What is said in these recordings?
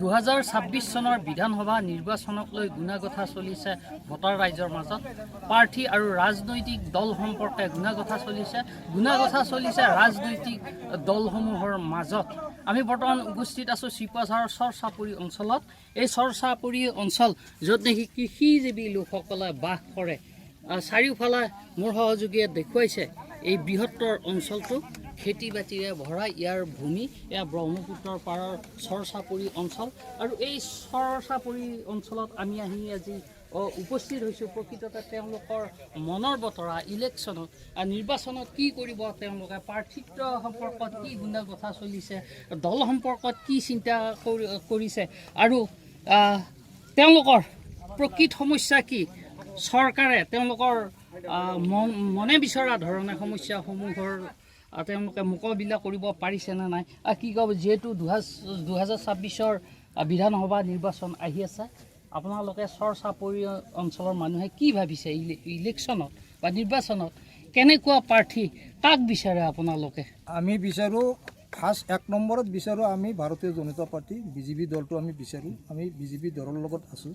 2026 চনৰ বিধানসভা নিৰ্বাচনক লৈ গুণাগথা চলিছে ভোটাৰ ৰাইজৰ মাজত। প্ৰাৰ্থী আৰু ৰাজনৈতিক দল সম্পৰ্কে গুণাগথা চলিছে ৰাজনৈতিক দলসমূহৰ মাজত। আমি বৰ্তমান উপস্থিত আছোঁ চিপাঝাৰৰ চৰচাপৰি অঞ্চলত। এই চৰচাপৰি অঞ্চল য'ত নেকি কৃষিজীৱী লোকসকলে বাস কৰে। চাৰিওফালে মোৰ সহযোগীয়ে দেখুৱাইছে এই বৃহত্তৰ অঞ্চলটো খেতি বাতিৰে ভৰা। ইয়াৰ ভূমি এয়া ব্ৰহ্মপুত্ৰৰ পাৰৰ চৰচাপৰি অঞ্চল। আৰু এই চৰচাপৰি অঞ্চলত আমি আহি আজি উপস্থিত হৈছোঁ প্ৰকৃততে তেওঁলোকৰ মনৰ বতৰা ইলেকশ্যনত নিৰ্বাচনত কি কৰিব তেওঁলোকে, প্ৰাৰ্থিত্ব সম্পৰ্কত কি গুণাগথা চলিছে, দল সম্পৰ্কত কি চিন্তা কৰিছে আৰু তেওঁলোকৰ প্ৰকৃত সমস্যা কি, চৰকাৰে তেওঁলোকৰ মনে বিচৰা ধৰণে সমস্যাসমূহৰ তেওঁলোকে মোকাবিলা কৰিব পাৰিছে নে নাই। কি ক'ব, যিহেতু 2026 বিধানসভা নিৰ্বাচন আহি আছে, আপোনালোকে চৰচাপৰি অঞ্চলৰ মানুহে কি ভাবিছে ইলেকশ্যনত বা নিৰ্বাচনত কেনেকুৱা প্ৰাৰ্থী কাক বিচাৰে আপোনালোকে? আমি বিচাৰোঁ ফাৰ্ষ্ট 1 নম্বৰত বিচাৰোঁ আমি ভাৰতীয় জনতা পাৰ্টি বিজেপি দলটো আমি বিচাৰোঁ। আমি বিজেপি দলৰ লগত আছোঁ।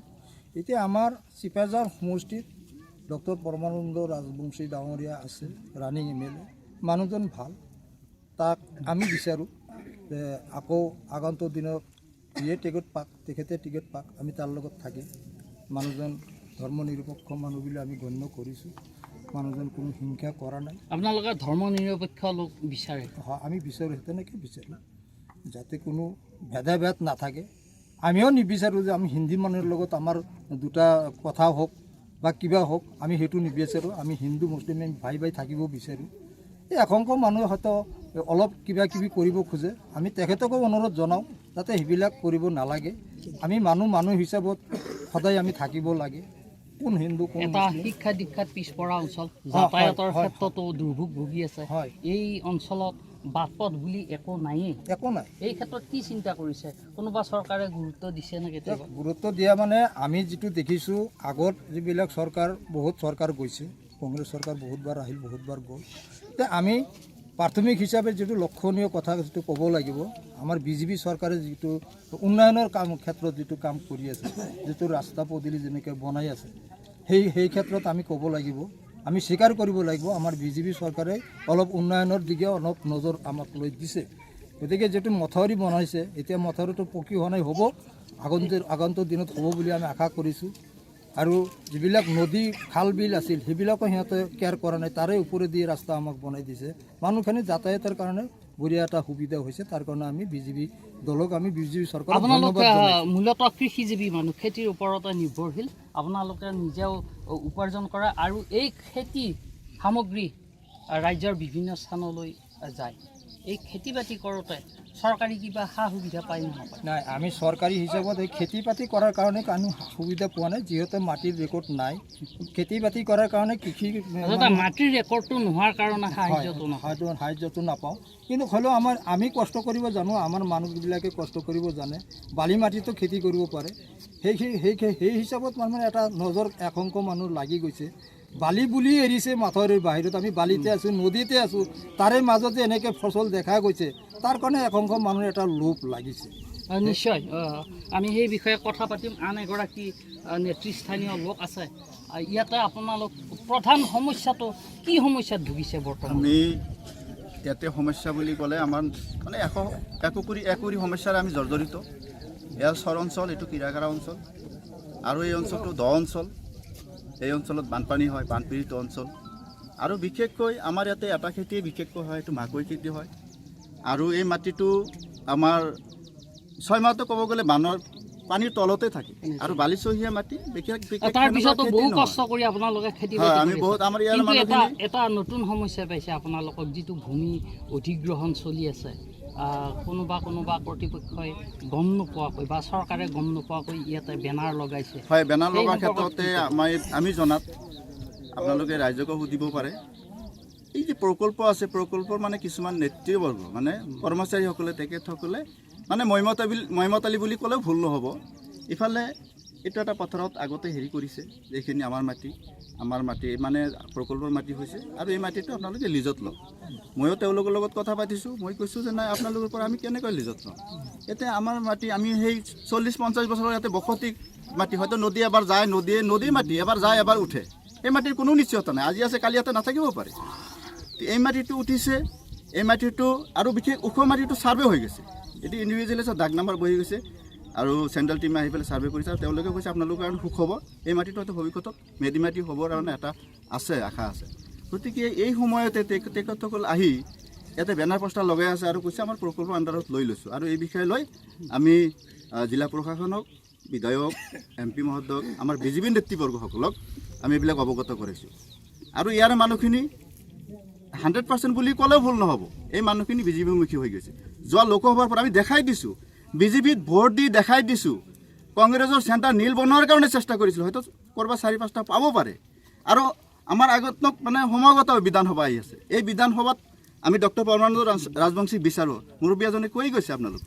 এতিয়া আমাৰ চিপাঝাৰ সমষ্টিত ডক্টৰ পৰমানন্দ ৰাজবংশী ডাঙৰীয়া আছে, ৰানিং MLA, মানুহজন ভাল, তাক আমি বিচাৰোঁ যে আকৌ আগন্তুক দিনত যিয়ে টিকট পাক তেখেতে টিকট পাক, আমি তাৰ লগত থাকি মানুহজন ধৰ্ম নিৰপেক্ষ মানুহ বুলি আমি গণ্য কৰিছোঁ। মানুহজন কোনো হিংসা কৰা নাই। আপোনালোকে ধৰ্ম নিৰপেক্ষ লোক বিচাৰে? হয়, আমি বিচাৰোঁ, তেনেকৈ বিচাৰোঁ যাতে কোনো ভেদাভেদ নাথাকে। আমিও নিবিচাৰোঁ যে আমি হিন্দী মানুহৰ লগত আমাৰ দুটা কথা হওক বা কিবা হওক, আমি সেইটো নিবিচাৰোঁ। আমি হিন্দু মুছলিম ভাই ভাই থাকিব বিচাৰোঁ। এই এসংখ্য মানুহে হয়তো অলপ কিবা কিবি কৰিব খোজে, আমি তেখেতকো অনুৰোধ জনাওঁ যাতে সেইবিলাক কৰিব নালাগে। আমি মানুহ হিচাপত সদায় আমি থাকিব লাগে। কোন হিন্দু কোন এটা শিক্ষা দীক্ষাত পিছপৰা অঞ্চল, যাতায়াতৰ ক্ষেত্ৰতো দুৰ্ভোগ ভুগি আছে। এই অঞ্চলত বাট পথ বুলি একো নায়েই, একো নাই। এই ক্ষেত্ৰত কি চিন্তা কৰিছে? কোনোবা চৰকাৰে গুৰুত্ব দিছে নে কেতিয়াবা? গুৰুত্ব দিয়া মানে আমি যিটো দেখিছোঁ, আগত যিবিলাক চৰকাৰ বহুত চৰকাৰ গৈছে, কংগ্ৰেছ চৰকাৰ বহুতবাৰ আহিল, বহুতবাৰ গ'ল। এতিয়া আমি প্ৰাথমিক হিচাপে যিটো লক্ষণীয় কথা যিটো ক'ব লাগিব, আমাৰ বিজেপি চৰকাৰে যিটো উন্নয়নৰ ক্ষেত্ৰত যিটো কাম কৰি আছে, যিটো ৰাস্তা পদূলি যেনেকৈ বনাই আছে, সেই ক্ষেত্ৰত আমি ক'ব লাগিব, আমি স্বীকাৰ কৰিব লাগিব আমাৰ বিজেপি চৰকাৰে অলপ উন্নয়নৰ দিশে অলপ নজৰ আমাক লৈ দিছে। গতিকে যিটো মথাউৰি বনাইছে, এতিয়া মথাউৰিটো পকী হোৱা নাই, হ'ব আগন্তুক দিনত হ'ব বুলি আমি আশা কৰিছোঁ। আৰু যিবিলাক নদী খাল বিল আছিল সেইবিলাকো সিহঁতে কেয়াৰ কৰা নাই, তাৰে ওপৰেদি ৰাস্তা আমাক বনাই দিছে। মানুহখিনি যাতায়াতৰ কাৰণে বঢ়িয়া এটা সুবিধা হৈছে। তাৰ কাৰণে আমি বিজেপি দলক আমি বিজেপি চৰকাৰক আপোনালোকে মূলতঃ কৃষিজীৱী মানুহ, খেতিৰ ওপৰতে নিৰ্ভৰশীল, আপোনালোকে নিজেও উপাৰ্জন কৰে আৰু এই খেতি সামগ্ৰী ৰাজ্যৰ বিভিন্ন স্থানলৈ যায়। এই খেতি বাতি কৰোঁতে চৰকাৰী কিবা সা সুবিধা পায় নে নাপায়? নাই, আমি চৰকাৰী হিচাপত এই খেতি বাতি কৰাৰ কাৰণে আমি সুবিধা পোৱা নাই, যিহেতু মাটিৰ ৰেকৰ্ড নাই। খেতি বাতি কৰাৰ কাৰণে কৃষি মাটিৰ ৰেকৰ্ডটো নোহোৱাৰ কাৰণে সাহায্যটো নাপাওঁ। কিন্তু হ'লেও আমি কষ্ট কৰিব জানো, আমাৰ মানুহবিলাকে কষ্ট কৰিব জানে, বালি মাটিতো খেতি কৰিব পাৰে। সেই হিচাপত মানে এটা নজৰ এসংখ্য মানুহ লাগি গৈছে। বালি বুলি এৰিছে মাথাউৰিৰ বাহিৰত, আমি বালিতে আছোঁ, নদীতে আছোঁ, তাৰে মাজতে এনেকৈ ফচল দেখা গৈছে। তাৰ কাৰণে এসংখ্য মানুহৰ এটা লোভ লাগিছে। নিশ্চয় আমি সেই বিষয়ে কথা পাতিম। আন এগৰাকী নেতৃস্থানীয় লোক আছে ইয়াতে। আপোনালোক প্ৰধান সমস্যাটো কি সমস্যাত ভুগিছে বৰ্তমান? আমি ইয়াতে সমস্যা বুলি ক'লে আমাৰ মানে একোৰি সমস্যাৰে আমি জৰ্জৰিত। এয়া চৰ অঞ্চল, এইটো কিৰাকাৰা অঞ্চল, আৰু এই অঞ্চলটো দ অঞ্চল। এই অঞ্চলত বানপানী হয়, বানপীড়িত অঞ্চল। আৰু বিশেষকৈ আমাৰ ইয়াতে এটা খেতিয়ে বিশেষকৈ হয়, এইটো মাকৈ খেতি হয়। আৰু এই মাটিটো আমাৰ 6 মাহটো ক'ব গ'লে পানীৰ তলতে থাকে আৰু বালিচহীয়া মাটি। তাৰপিছতো বহু কষ্ট কৰি আপোনালোকে খেতি আমি বহুত আমাৰ ইয়াৰ এটা নতুন সমস্যা পাইছে আপোনালোকক, যিটো ভূমি অধিগ্ৰহণ চলি আছে। কোনোবা কৰ্তৃপক্ষই গম নোপোৱাকৈ বা চৰকাৰে গম নোপোৱাকৈ ইয়াতে বেনাৰ লগাইছে। হয়, বেনাৰ লগাৰ ক্ষেত্ৰতে আমি জনাত আপোনালোকে ৰাইজকো সুধিব পাৰে। এই যে প্ৰকল্প আছে, প্ৰকল্পৰ মানে কিছুমান নেতৃবৰ্গ মানে কৰ্মচাৰীসকলে, তেখেতসকলে মানে মইমতালি বুলি ক'লেও ভুল নহ'ব। ইফালে এটা এটা পথাৰত আগতে হেৰি কৰিছে যে এইখিনি আমাৰ মাটি মানে প্ৰকল্পৰ মাটি হৈছে আৰু এই মাটিটো আপোনালোকে লিজত লওক। ময়ো তেওঁলোকৰ লগত কথা পাতিছোঁ, মই কৈছোঁ যে নাই আপোনালোকৰ পৰা আমি কেনেকৈ লিজত ল'ম। এতিয়া আমাৰ মাটি আমি সেই 40-50 বছৰৰ ইয়াতে বসতি মাটি, হয়তো নদী এবাৰ যায়, নদীৰ মাটি এবাৰ যায় এবাৰ উঠে, এই মাটিৰ কোনো নিশ্চয়তা নাই, আজি আছে কালি ইয়াতে নাথাকিব পাৰে। এই মাটিটো উঠিছে, এই মাটিটো আৰু বিশেষ ওখ মাটিটো ছাৰ্ভে হৈ গৈছে, এইটো ইণ্ডিভিজুৱেলৰ দাগ নাম্বাৰ বহি গৈছে আৰু চেণ্ট্ৰেল টিমে আহি পেলাই ছাৰ্ভে কৰিছে আৰু তেওঁলোকে কৈছে আপোনালোকৰ কাৰণে সুখ হ'ব, এই মাটিটো হয়তো ভৱিষ্যতত মেডি মাটি হ'বৰ কাৰণে এটা আশা আছে। গতিকে এই সময়তে তেখেতসকল আহি ইয়াতে বেনাৰ পোষ্টাৰ লগাই আছে আৰু কৈছে আমাৰ প্ৰকল্পৰ আণ্ডাৰত লৈ লৈছোঁ। আৰু এই বিষয়ে লৈ আমি জিলা প্ৰশাসনক, বিধায়ক, MP মহোদয়ক, আমাৰ বিজেপি নেতৃবৰ্গসকলক আমি এইবিলাক অৱগত কৰিছোঁ। আৰু ইয়াৰ মানুহখিনি 100% বুলি ক'লেও ভুল নহ'ব, এই মানুহখিনি বিজেপিমুখী হৈ গৈছে। যোৱা লোকসভাৰ পৰা আমি দেখাই দিছোঁ, বিজেপিত ভোট দি দেখাই দিছোঁ, কংগ্ৰেছৰ চেণ্টাৰ নীল বনোৱাৰ কাৰণে চেষ্টা কৰিছিলোঁ, হয়তো ক'ৰবাত 4-5টা পাব পাৰে। আৰু আমাৰ আগত মানে সমাগত বিধানসভা আহি আছে, এই বিধানসভাত আমি ডক্টৰ পৰমানন্দ ৰাজবংশীক বিচাৰোঁ। মুৰব্বী এজনে কৈ গৈছে আপোনালোক,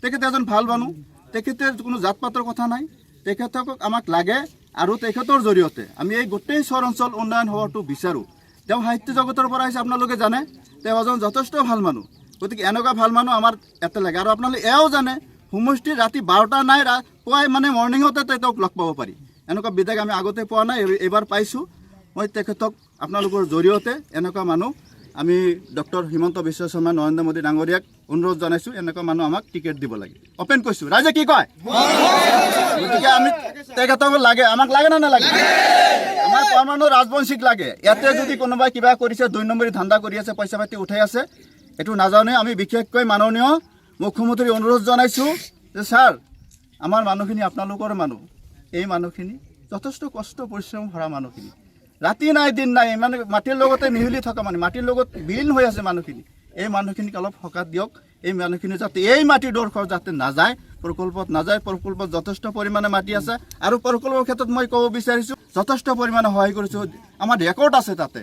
তেখেতে এজন ভাল মানুহ, তেখেতে কোনো জাত পাতৰ কথা নাই, তেখেতক আমাক লাগে আৰু তেখেতৰ জৰিয়তে আমি এই গোটেই চৰ অঞ্চল উন্নয়ন হোৱাটো বিচাৰোঁ। তেওঁ সাহিত্য জগতৰ পৰা আহিছে, আপোনালোকে জানে, তেওঁ এজন যথেষ্ট ভাল মানুহ। গতিকে এনেকুৱা ভাল মানুহ আমাৰ ইয়াতে লাগে। আৰু আপোনালোকে এয়াও জানে, সমষ্টিৰ ৰাতি 12টা নাই, পুৱাই মানে মৰ্ণিঙতে তেওঁক লগ পাব পাৰি। এনেকুৱা বিধায়ক আমি আগতে পোৱা নাই, এইবাৰ পাইছোঁ। মই তেখেতক আপোনালোকৰ জৰিয়তে এনেকুৱা মানুহ আমি ডক্টৰ হিমন্ত বিশ্ব শৰ্মা, নৰেন্দ্ৰ মোদী ডাঙৰীয়াক অনুৰোধ জনাইছোঁ, এনেকুৱা মানুহ আমাক টিকেট দিব লাগে। অপেন কৈছোঁ, ৰাইজে কি কয়? গতিকে আমি তেখেতক লাগে, আমাক লাগে না নালাগে? আমাৰ পৰমানন্দ ৰাজবংশীক লাগে। ইয়াতে যদি কোনোবাই কিবা কৰিছে, 2 নম্বৰী ধান্দা কৰি আছে, পইচা পাতি উঠাই আছে, এইটো নাজানে। আমি বিশেষকৈ মাননীয় মুখ্যমন্ত্ৰী অনুৰোধ জনাইছোঁ যে ছাৰ, আমাৰ মানুহখিনি আপোনালোকৰ মানুহ, এই মানুহখিনি যথেষ্ট কষ্ট পৰিশ্ৰম ভৰা মানুহখিনি, ৰাতি নাই দিন নাই, মানে মাটিৰ লগতে মিহলি থকা মানুহ, মাটিৰ লগত বিলীন হৈ আছে মানুহখিনি, এই মানুহখিনিক অলপ সকাহ দিয়ক। এই মানুহখিনি যাতে এই মাটিৰ দৰকাৰ যাতে নাযায়, প্ৰকল্পত নাযায়। প্ৰকল্পত যথেষ্ট পৰিমাণে মাটি আছে আৰু প্ৰকল্পৰ ক্ষেত্ৰত মই ক'ব বিচাৰিছোঁ যথেষ্ট পৰিমাণে সহায় কৰিছোঁ, আমাৰ ৰেকৰ্ড আছে তাতে।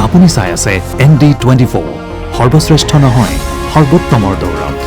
আপুনি চাই আছে ND24, সৰ্বশ্ৰেষ্ঠ নহয়, সৰ্বোত্তমৰ দৌৰত।